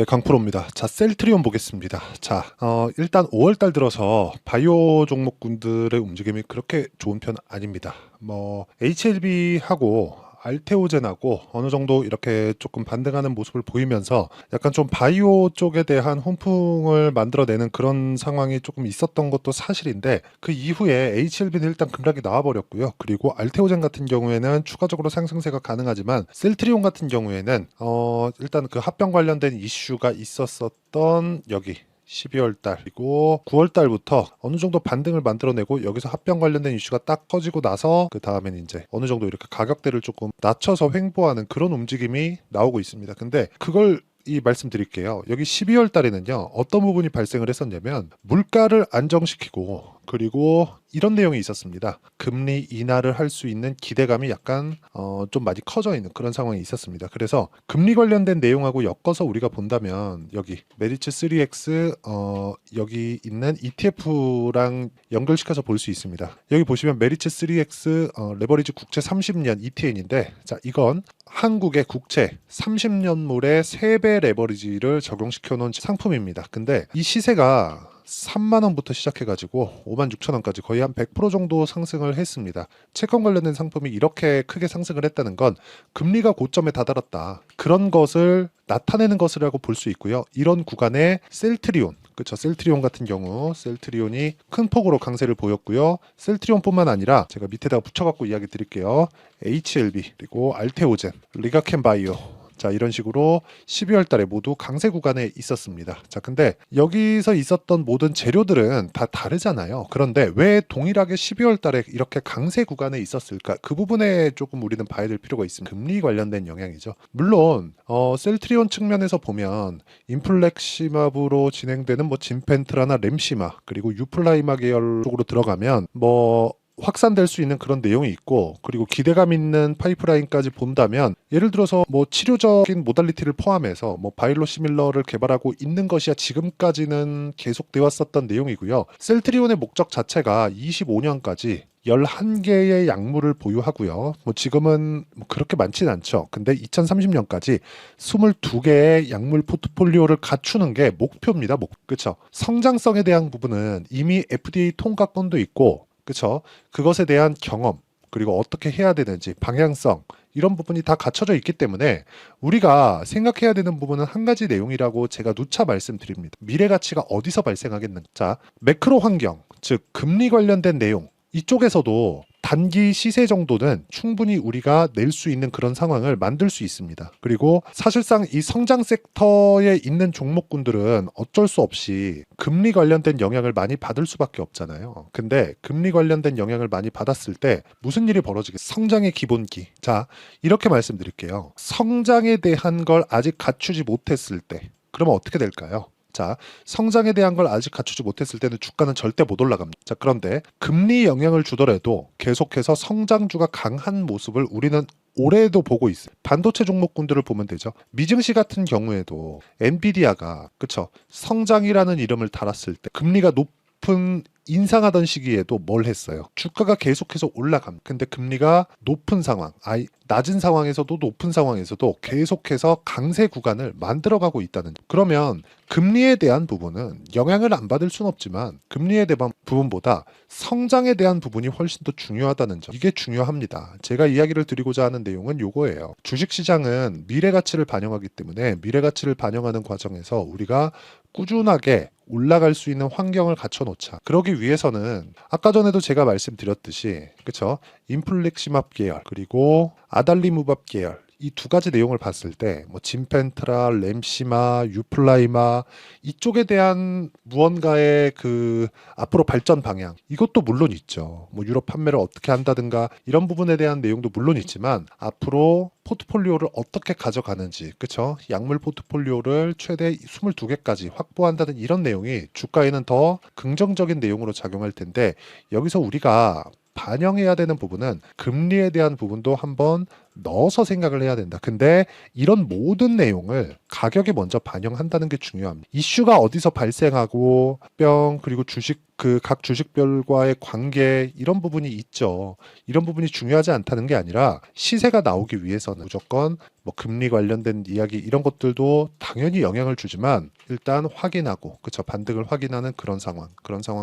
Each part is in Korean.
네, 강프로입니다. 자, 셀트리온 보겠습니다. 자, 일단 5월달 들어서 바이오 종목군들의 움직임이 그렇게 좋은 편 아닙니다. HLB하고 알테오젠하고 어느 정도 이렇게 조금 반등하는 모습을 보이면서 약간 좀 바이오 쪽에 대한 훈풍을 만들어내는 그런 상황이 조금 있었던 것도 사실인데, 그 이후에 HLB는 일단 급락이 나와버렸고요. 그리고 알테오젠 같은 경우에는 추가적으로 상승세가 가능하지만, 셀트리온 같은 경우에는 일단 그 합병 관련된 이슈가 있었던 여기 12월 달 그리고 9월 달부터 어느 정도 반등을 만들어내고, 여기서 합병 관련된 이슈가 딱 커지고 나서 그 다음엔 이제 어느 정도 이렇게 가격대를 조금 낮춰서 횡보하는 그런 움직임이 나오고 있습니다. 근데 그걸 말씀드릴게요. 여기 12월 달에는요, 어떤 부분이 발생을 했었냐면 물가를 안정시키고, 그리고 이런 내용이 있었습니다. 금리 인하를 할 수 있는 기대감이 약간 좀 많이 커져 있는 그런 상황이 있었습니다. 그래서 금리 관련된 내용하고 엮어서 우리가 본다면, 여기 메리츠 3X 여기 있는 ETF랑 연결시켜서 볼 수 있습니다. 여기 보시면 메리츠 3X 레버리지 국채 30년 ETN인데, 자, 이건 한국의 국채 30년물의 3배 레버리지를 적용시켜 놓은 상품입니다. 근데 이 시세가 3만 원부터 시작해가지고 5만 6천 원까지 거의 한 100% 정도 상승을 했습니다. 채권 관련된 상품이 이렇게 크게 상승을 했다는 건 금리가 고점에 다다랐다, 그런 것을 나타내는 것이라고 볼 수 있고요. 이런 구간에 셀트리온, 그렇죠, 셀트리온 같은 경우 셀트리온이 큰 폭으로 강세를 보였고요. 셀트리온뿐만 아니라 제가 밑에다가 붙여갖고 이야기 드릴게요. HLB 그리고 알테오젠, 리가켄바이오, 자, 이런 식으로 12월 달에 모두 강세 구간에 있었습니다. 자, 근데 여기서 있었던 모든 재료들은 다 다르잖아요. 그런데 왜 동일하게 12월 달에 이렇게 강세 구간에 있었을까? 그 부분에 조금 우리는 봐야 될 필요가 있습니다. 금리 관련된 영향이죠. 물론 셀트리온 측면에서 보면 인플렉시마브로 진행되는 진펜트라나 램시마 그리고 유플라이마 계열 쪽으로 들어가면 확산될 수 있는 그런 내용이 있고, 그리고 기대감 있는 파이프라인까지 본다면, 예를 들어서 치료적인 모달리티를 포함해서 바이로시밀러를 개발하고 있는 것이야 지금까지는 계속되어 왔었던 내용이고요. 셀트리온의 목적 자체가 25년까지 11개의 약물을 보유하고요. 지금은 그렇게 많지는 않죠. 근데 2030년까지 22개의 약물 포트폴리오를 갖추는 게 목표입니다. 그렇죠. 성장성에 대한 부분은 이미 FDA 통과권도 있고, 그렇죠. 그것에 대한 경험, 그리고 어떻게 해야 되는지 방향성, 이런 부분이 다 갖춰져 있기 때문에 우리가 생각해야 되는 부분은 한 가지 내용이라고 제가 누차 말씀드립니다. 미래 가치가 어디서 발생하겠는가? 자, 매크로 환경, 즉 금리 관련된 내용, 이쪽에서도 단기 시세 정도는 충분히 우리가 낼 수 있는 그런 상황을 만들 수 있습니다. 그리고 사실상 이 성장 섹터에 있는 종목군들은 어쩔 수 없이 금리 관련된 영향을 많이 받을 수밖에 없잖아요. 근데 금리 관련된 영향을 많이 받았을 때 무슨 일이 벌어지겠어요? 성장의 기본기. 자, 이렇게 말씀드릴게요. 성장에 대한 걸 아직 갖추지 못했을 때 그러면 어떻게 될까요? 자, 성장에 대한 걸 아직 갖추지 못했을 때는 주가는 절대 못 올라갑니다. 자, 그런데 금리 영향을 주더라도 계속해서 성장주가 강한 모습을 우리는 올해도 보고 있어요. 반도체 종목군들을 보면 되죠. 미증시 같은 경우에도 엔비디아가, 그쵸, 성장이라는 이름을 달았을 때 금리가 높은 인상하던 시기에도 뭘 했어요? 주가가 계속해서 올라갑니다. 근데 금리가 높은 상황, 낮은 상황에서도 높은 상황에서도 계속해서 강세 구간을 만들어가고 있다는 점. 그러면 금리에 대한 부분은 영향을 안 받을 수는 없지만, 금리에 대한 부분보다 성장에 대한 부분이 훨씬 더 중요하다는 점, 이게 중요합니다. 제가 이야기를 드리고자 하는 내용은 요거예요. 주식시장은 미래 가치를 반영하기 때문에 미래 가치를 반영하는 과정에서 우리가 꾸준하게 올라갈 수 있는 환경을 갖춰 놓자. 그러기 위해서는 아까 전에도 제가 말씀드렸듯이, 그쵸, 인플렉시맙 계열 그리고 아달리무밥 계열, 이 두 가지 내용을 봤을 때 진펜트라, 램시마, 유플라이마, 이쪽에 대한 무언가의 그 앞으로 발전 방향, 이것도 물론 있죠. 유럽 판매를 어떻게 한다든가 이런 부분에 대한 내용도 물론 있지만, 앞으로 포트폴리오를 어떻게 가져가는지, 그쵸, 약물 포트폴리오를 최대 22개까지 확보한다는 이런 내용이 주가에는 더 긍정적인 내용으로 작용할 텐데, 여기서 우리가 반영해야 되는 부분은 금리에 대한 부분도 한번 넣어서 생각을 해야 된다. 근데 이런 모든 내용을 가격에 먼저 반영한다는 게 중요합니다. 이슈가 어디서 발생하고 그리고 주식 각 주식별과의 관계 이런 부분이 있죠. 이런 부분이 중요하지 않다는 게 아니라 시세가 나오기 위해서는 무조건 뭐 금리 관련된 이야기 이런 것들도 당연히 영향을 주지만 일단 확인하고 그쵸 반등을 확인하는 그런 상황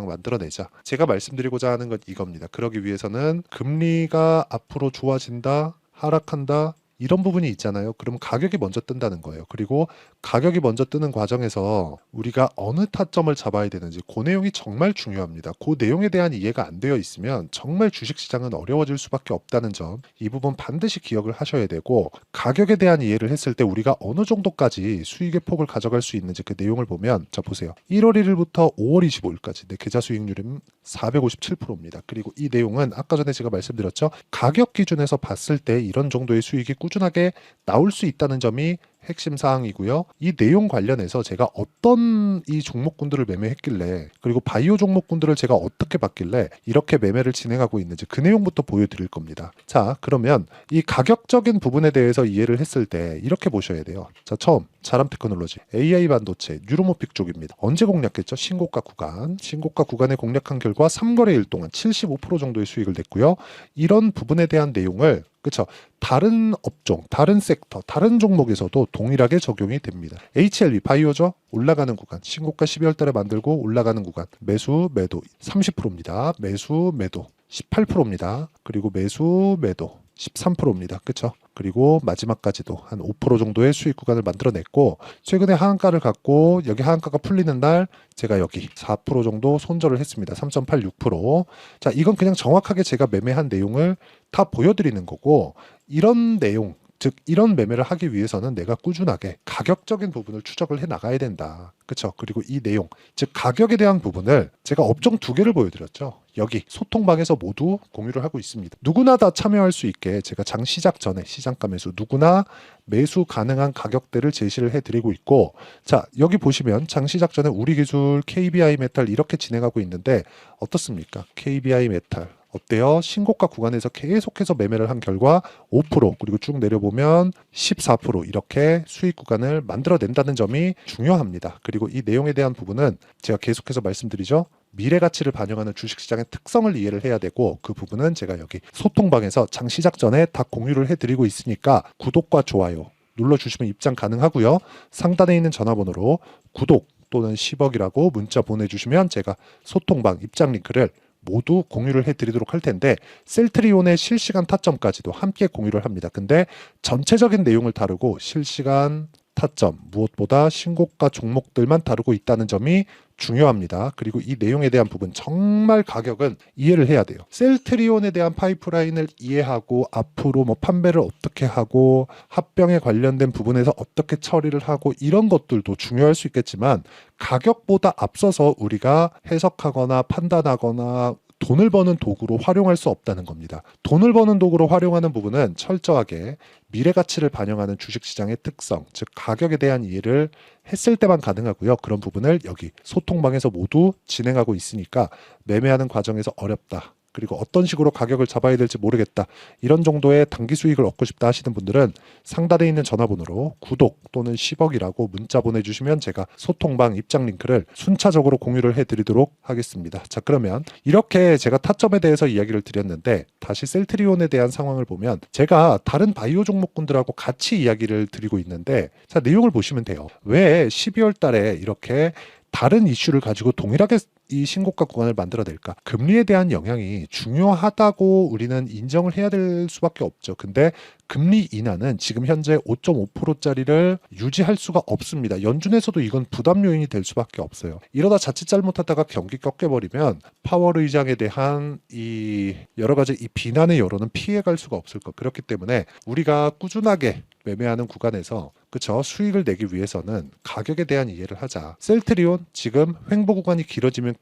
만들어내자. 제가 말씀드리고자 하는 건 이겁니다. 그러기 위해서는 금리가 앞으로 좋아진다, 하락한다 이런 부분이 있잖아요. 그럼 가격이 먼저 뜬다는 거예요. 그리고 가격이 먼저 뜨는 과정에서 우리가 어느 타점을 잡아야 되는지 그 내용이 정말 중요합니다. 그 내용에 대한 이해가 안 되어 있으면 정말 주식시장은 어려워질 수밖에 없다는 점, 이 부분 반드시 기억을 하셔야 되고, 가격에 대한 이해를 했을 때 우리가 어느 정도까지 수익의 폭을 가져갈 수 있는지 그 내용을 보면, 자 보세요. 1월 1일부터 5월 25일까지 내 계좌 수익률은 457%입니다. 그리고 이 내용은 아까 전에 제가 말씀드렸죠. 가격 기준에서 봤을 때 이런 정도의 수익이 꾸준하게 나올 수 있다는 점이 핵심 사항이고요. 이 내용 관련해서 제가 어떤 이 종목군들을 매매했길래, 그리고 바이오 종목군들을 제가 어떻게 봤길래 이렇게 매매를 진행하고 있는지 그 내용부터 보여드릴 겁니다. 자, 그러면 이 가격적인 부분에 대해서 이해를 했을 때 이렇게 보셔야 돼요. 자, 처음 자람 테크놀로지, AI 반도체, 뉴로모픽 쪽입니다. 언제 공략했죠? 신고가 구간에 공략한 결과 3거래일 동안 75% 정도의 수익을 냈고요. 이런 부분에 대한 내용을 그렇죠. 다른 업종, 다른 섹터, 다른 종목에서도 동일하게 적용이 됩니다. HLB 바이오죠. 올라가는 구간, 신고가 12월 달에 만들고 올라가는 구간, 매수, 매도 30%입니다. 매수, 매도 18%입니다. 그리고 매수, 매도 13%입니다. 그렇죠? 그리고 마지막까지도 한 5% 정도의 수익 구간을 만들어냈고, 최근에 하한가를 갖고 여기 하한가가 풀리는 날 제가 여기 4% 정도 손절을 했습니다. 3.86%. 자, 이건 그냥 정확하게 제가 매매한 내용을 다 보여드리는 거고, 이런 내용, 즉 이런 매매를 하기 위해서는 내가 꾸준하게 가격적인 부분을 추적을 해 나가야 된다. 그렇죠? 그리고 이 내용, 즉 가격에 대한 부분을 제가 업종 2개를 보여드렸죠. 여기 소통방에서 모두 공유를 하고 있습니다. 누구나 다 참여할 수 있게 제가 장 시작 전에 시장가 매수, 누구나 매수 가능한 가격대를 제시를 해드리고 있고, 자 여기 보시면 장 시작 전에 우리기술, KBI 메탈 이렇게 진행하고 있는데 어떻습니까? KBI 메탈 어때요? 신고가 구간에서 계속해서 매매를 한 결과 5% 그리고 쭉 내려보면 14% 이렇게 수익 구간을 만들어낸다는 점이 중요합니다. 그리고 이 내용에 대한 부분은 제가 계속해서 말씀드리죠. 미래 가치를 반영하는 주식시장의 특성을 이해를 해야 되고, 그 부분은 제가 여기 소통방에서 장 시작 전에 다 공유를 해드리고 있으니까 구독과 좋아요 눌러주시면 입장 가능하고요. 상단에 있는 전화번호로 구독 또는 10억이라고 문자 보내주시면 제가 소통방 입장 링크를 모두 공유를 해드리도록 할 텐데, 셀트리온의 실시간 타점까지도 함께 공유를 합니다. 근데 전체적인 내용을 다루고 실시간 타점, 무엇보다 신고가 종목들만 다루고 있다는 점이 중요합니다. 그리고 이 내용에 대한 부분 정말 가격은 이해를 해야 돼요. 셀트리온에 대한 파이프라인을 이해하고 앞으로 뭐 판매를 어떻게 하고 합병에 관련된 부분에서 어떻게 처리를 하고 이런 것들도 중요할 수 있겠지만, 가격보다 앞서서 우리가 해석하거나 판단하거나 돈을 버는 도구로 활용할 수 없다는 겁니다. 돈을 버는 도구로 활용하는 부분은 철저하게 미래 가치를 반영하는 주식시장의 특성, 즉 가격에 대한 이해를 했을 때만 가능하고요. 그런 부분을 여기 소통방에서 모두 진행하고 있으니까 매매하는 과정에서 어렵다, 그리고 어떤 식으로 가격을 잡아야 될지 모르겠다, 이런 정도의 단기 수익을 얻고 싶다 하시는 분들은 상단에 있는 전화번호로 구독 또는 10억이라고 문자 보내주시면 제가 소통방 입장 링크를 순차적으로 공유를 해드리도록 하겠습니다. 자, 그러면 이렇게 제가 타점에 대해서 이야기를 드렸는데, 다시 셀트리온에 대한 상황을 보면 제가 다른 바이오 종목군들하고 같이 이야기를 드리고 있는데, 자 내용을 보시면 돼요. 왜 12월 달에 이렇게 다른 이슈를 가지고 동일하게 이 신고가 구간을 만들어낼까? 금리에 대한 영향이 중요하다고 우리는 인정을 해야 될 수밖에 없죠. 근데 금리 인하는 지금 현재 5.5%짜리를 유지할 수가 없습니다. 연준에서도 이건 부담 요인이 될 수밖에 없어요. 이러다 자칫 잘못하다가 경기 꺾여버리면 파월 의장에 대한 이 여러 가지 이 비난의 여론은 피해갈 수가 없을 것. 그렇기 때문에 우리가 꾸준하게 매매하는 구간에서 그쵸 수익을 내기 위해서는 가격에 대한 이해를 하자. 셀트리온 지금 횡보 구간이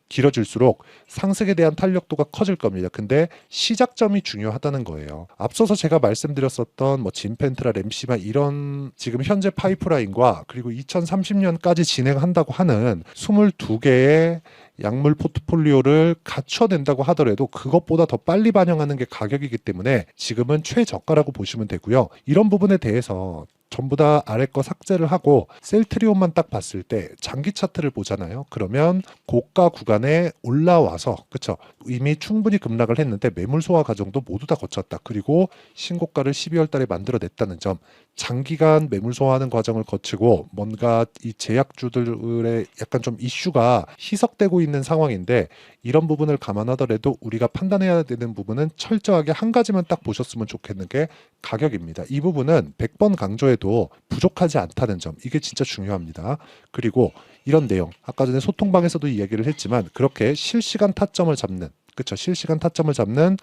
길어질수록 상승에 대한 탄력도가 커질 겁니다. 근데 시작점이 중요하다는 거예요. 앞서서 제가 말씀드렸었던 뭐 진펜트라, 램시마 이런 지금 현재 파이프라인과 그리고 2030년까지 진행한다고 하는 22개의 약물 포트폴리오를 갖춰낸다고 하더라도 그것보다 더 빨리 반영하는 게 가격이기 때문에 지금은 최저가라고 보시면 되고요. 이런 부분에 대해서 전부 다 아래 거 삭제를 하고 셀트리온만 딱 봤을 때 장기 차트를 보잖아요. 그러면 고가 구간에 올라와서 그쵸? 이미 충분히 급락을 했는데 매물 소화 과정도 모두 다 거쳤다. 그리고 신고가를 12월 달에 만들어냈다는 점. 장기간 매물 소화하는 과정을 거치고 뭔가 이 제약주들의 약간 좀 이슈가 희석되고 있는 상황인데 이런 부분을 감안하더라도 우리가 판단해야 되는 부분은 철저하게 한 가지만 딱 보셨으면 좋겠는 게 가격입니다. 이 부분은 100번 강조해도 부족하지 않다는 점. 이게 진짜 중요합니다. 그리고 이런 내용. 아까 전에 소통방에서도 이야기를 했지만 그렇게 실시간 타점을 잡는 그쵸? 실시간 타점을 잡는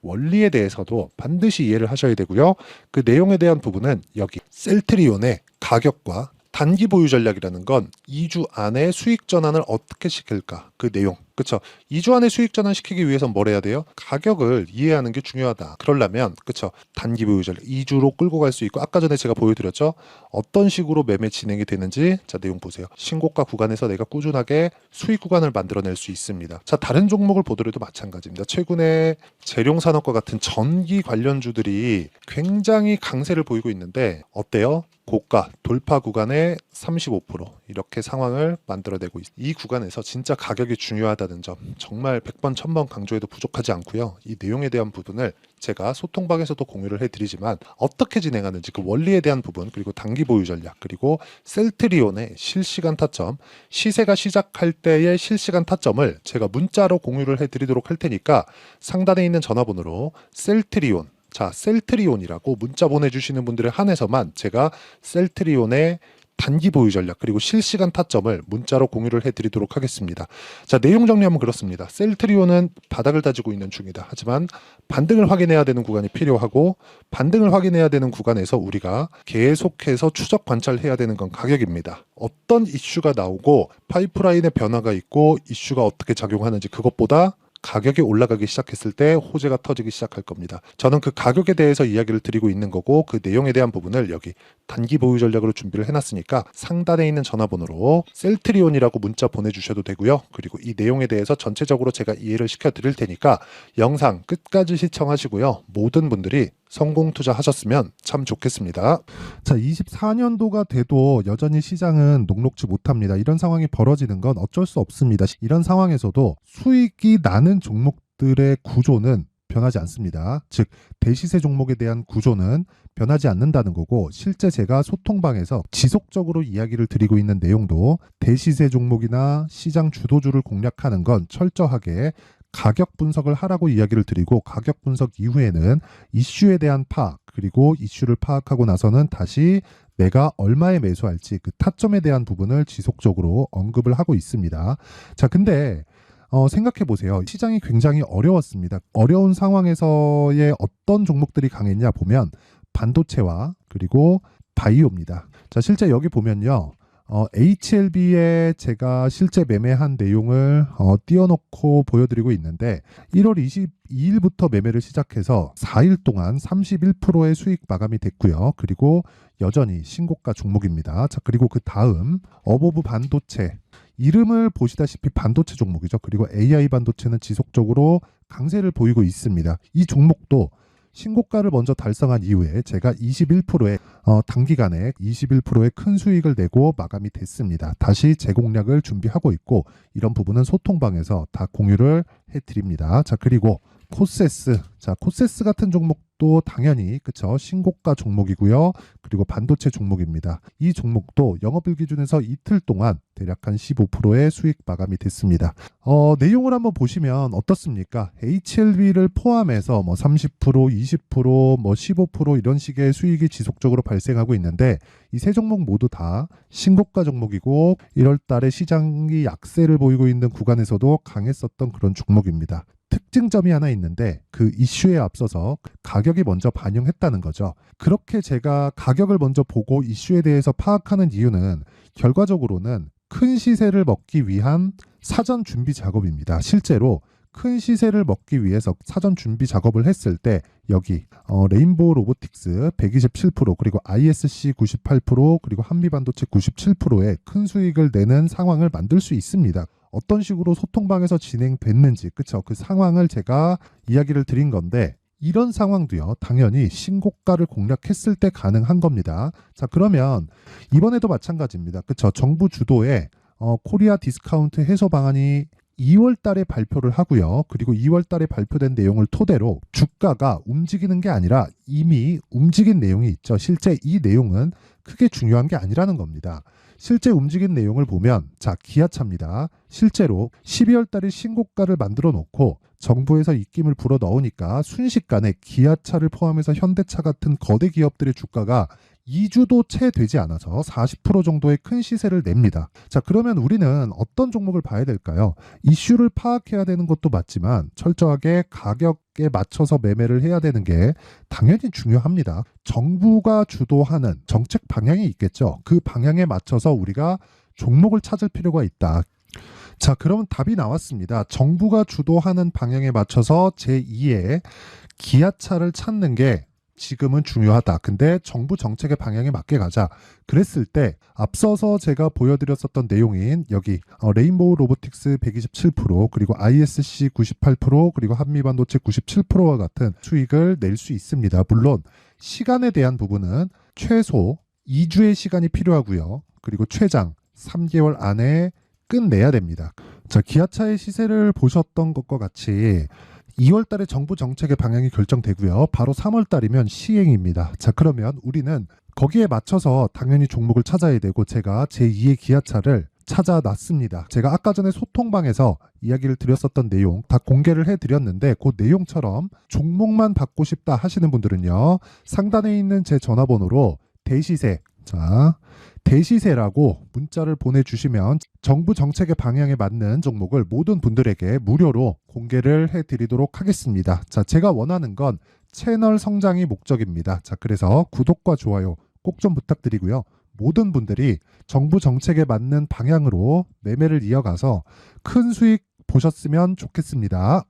원리에 대해서도 반드시 이해를 하셔야 되고요. 그 내용에 대한 부분은 여기 셀트리온의 가격과 단기 보유 전략이라는 건 2주 안에 수익 전환을 어떻게 시킬까? 그 내용. 그쵸? 2주 안에 수익 전환 시키기 위해서 뭘 해야 돼요? 가격을 이해하는 게 중요하다. 그러려면 그쵸? 단기 보유 전략 2주로 끌고 갈 수 있고 아까 전에 제가 보여드렸죠? 어떤 식으로 매매 진행이 되는지 자 내용 보세요. 신고가 구간에서 내가 꾸준하게 수익 구간을 만들어낼 수 있습니다. 자 다른 종목을 보더라도 마찬가지입니다. 최근에 재룡산업과 같은 전기 관련주들이 굉장히 강세를 보이고 있는데 어때요? 고가 돌파 구간에 35% 이렇게 상황을 만들어내고 있습니다. 이 구간에서 진짜 가격이 중요하다는 점 정말 100번 1000번 강조해도 부족하지 않고요. 이 내용에 대한 부분을 제가 소통방에서도 공유를 해드리지만 어떻게 진행하는지 그 원리에 대한 부분 그리고 단기 보유 전략 그리고 셀트리온의 실시간 타점 시세가 시작할 때의 실시간 타점을 제가 문자로 공유를 해드리도록 할 테니까 상단에 있는 전화번호로 셀트리온 자, 셀트리온이라고 문자 보내주시는 분들에 한해서만 제가 셀트리온의 단기 보유 전략 그리고 실시간 타점을 문자로 공유를 해드리도록 하겠습니다. 자, 내용 정리하면 그렇습니다. 셀트리온은 바닥을 다지고 있는 중이다. 하지만 반등을 확인해야 되는 구간이 필요하고 반등을 확인해야 되는 구간에서 우리가 계속해서 추적 관찰해야 되는 건 가격입니다. 어떤 이슈가 나오고 파이프라인의 변화가 있고 이슈가 어떻게 작용하는지 그것보다 가격이 올라가기 시작했을 때 호재가 터지기 시작할 겁니다. 저는 그 가격에 대해서 이야기를 드리고 있는 거고 그 내용에 대한 부분을 여기 단기 보유 전략으로 준비를 해놨으니까 상단에 있는 전화번호로 셀트리온이라고 문자 보내주셔도 되고요. 그리고 이 내용에 대해서 전체적으로 제가 이해를 시켜드릴 테니까 영상 끝까지 시청하시고요. 모든 분들이 성공 투자하셨으면 참 좋겠습니다. 자, 24년도가 돼도 여전히 시장은 녹록지 못합니다. 이런 상황이 벌어지는 건 어쩔 수 없습니다. 이런 상황에서도 수익이 나는 종목들의 구조는 변하지 않습니다. 즉 대시세 종목에 대한 구조는 변하지 않는다는 거고 실제 제가 소통방에서 지속적으로 이야기를 드리고 있는 내용도 대시세 종목이나 시장 주도주를 공략하는 건 철저하게 가격 분석을 하라고 이야기를 드리고 가격 분석 이후에는 이슈에 대한 파악 그리고 이슈를 파악하고 나서는 다시 내가 얼마에 매수할지 그 타점에 대한 부분을 지속적으로 언급을 하고 있습니다. 자, 근데 생각해 보세요. 시장이 굉장히 어려웠습니다. 어려운 상황에서의 어떤 종목들이 강했냐 보면 반도체와 그리고 바이오입니다. 자, 실제 여기 보면요. HLB에 제가 실제 매매한 내용을 띄워놓고 보여드리고 있는데 1월 22일부터 매매를 시작해서 4일 동안 31%의 수익 마감이 됐고요. 그리고 여전히 신고가 종목입니다. 자, 그리고 그 다음 어보브 반도체 이름을 보시다시피 반도체 종목이죠. 그리고 AI 반도체는 지속적으로 강세를 보이고 있습니다. 이 종목도 신고가를 먼저 달성한 이후에 제가 21%의 단기간에 21%의 큰 수익을 내고 마감이 됐습니다. 다시 재공략을 준비하고 있고 이런 부분은 소통방에서 다 공유를 해드립니다. 자, 그리고 코세스. 자, 코세스 같은 종목도 당연히 그쵸 신고가 종목이고요. 그리고 반도체 종목입니다. 이 종목도 영업일 기준에서 이틀 동안 대략 한 15%의 수익 마감이 됐습니다. 내용을 한번 보시면 어떻습니까? HLB를 포함해서 뭐 30%, 20%, 뭐 15% 이런 식의 수익이 지속적으로 발생하고 있는데 이 세 종목 모두 다 신고가 종목이고 1월 달에 시장이 약세를 보이고 있는 구간에서도 강했었던 그런 종목입니다. 특징점이 하나 있는데 그 이슈에 앞서서 가격이 먼저 반영했다는 거죠. 그렇게 제가 가격을 먼저 보고 이슈에 대해서 파악하는 이유는 결과적으로는 큰 시세를 먹기 위한 사전 준비 작업입니다. 실제로 큰 시세를 먹기 위해서 사전 준비 작업을 했을 때 여기 레인보우 로보틱스 127% 그리고 ISC 98% 그리고 한미반도체 97%의 큰 수익을 내는 상황을 만들 수 있습니다. 어떤 식으로 소통방에서 진행됐는지, 그쵸? 그 상황을 제가 이야기를 드린 건데, 이런 상황도요, 당연히 신고가를 공략했을 때 가능한 겁니다. 자, 그러면 이번에도 마찬가지입니다. 그쵸? 정부 주도의 코리아 디스카운트 해소 방안이 2월 달에 발표를 하고요. 그리고 2월 달에 발표된 내용을 토대로 주가가 움직이는 게 아니라 이미 움직인 내용이 있죠. 실제 이 내용은 크게 중요한 게 아니라는 겁니다. 실제 움직인 내용을 보면, 자, 기아차입니다. 실제로 12월 달에 신고가를 만들어 놓고 정부에서 입김을 불어 넣으니까 순식간에 기아차를 포함해서 현대차 같은 거대 기업들의 주가가 2주도 채 되지 않아서 40% 정도의 큰 시세를 냅니다. 자, 그러면 우리는 어떤 종목을 봐야 될까요? 이슈를 파악해야 되는 것도 맞지만 철저하게 가격에 맞춰서 매매를 해야 되는 게 당연히 중요합니다. 정부가 주도하는 정책 방향이 있겠죠. 그 방향에 맞춰서 우리가 종목을 찾을 필요가 있다. 자, 그러면 답이 나왔습니다. 정부가 주도하는 방향에 맞춰서 제2의 기아차를 찾는 게 지금은 중요하다. 근데 정부 정책의 방향에 맞게 가자. 그랬을 때 앞서서 제가 보여드렸었던 내용인 여기 레인보우 로보틱스 127%, 그리고 ISC 98%, 그리고 한미반도체 97%와 같은 수익을 낼 수 있습니다. 물론 시간에 대한 부분은 최소 2주의 시간이 필요하고요. 그리고 최장 3개월 안에 끝내야 됩니다. 자, 기아차의 시세를 보셨던 것과 같이 2월 달에 정부 정책의 방향이 결정되고요. 바로 3월 달이면 시행입니다. 자, 그러면 우리는 거기에 맞춰서 당연히 종목을 찾아야 되고, 제가 제2의 기아차를 찾아놨습니다. 제가 아까 전에 소통방에서 이야기를 드렸었던 내용 다 공개를 해드렸는데, 그 내용처럼 종목만 받고 싶다 하시는 분들은요, 상단에 있는 제 전화번호로 대시세, 자, 대시세라고 문자를 보내주시면 정부 정책의 방향에 맞는 종목을 모든 분들에게 무료로 공개를 해드리도록 하겠습니다. 자, 제가 원하는 건 채널 성장이 목적입니다. 자, 그래서 구독과 좋아요 꼭 좀 부탁드리고요. 모든 분들이 정부 정책에 맞는 방향으로 매매를 이어가서 큰 수익 보셨으면 좋겠습니다.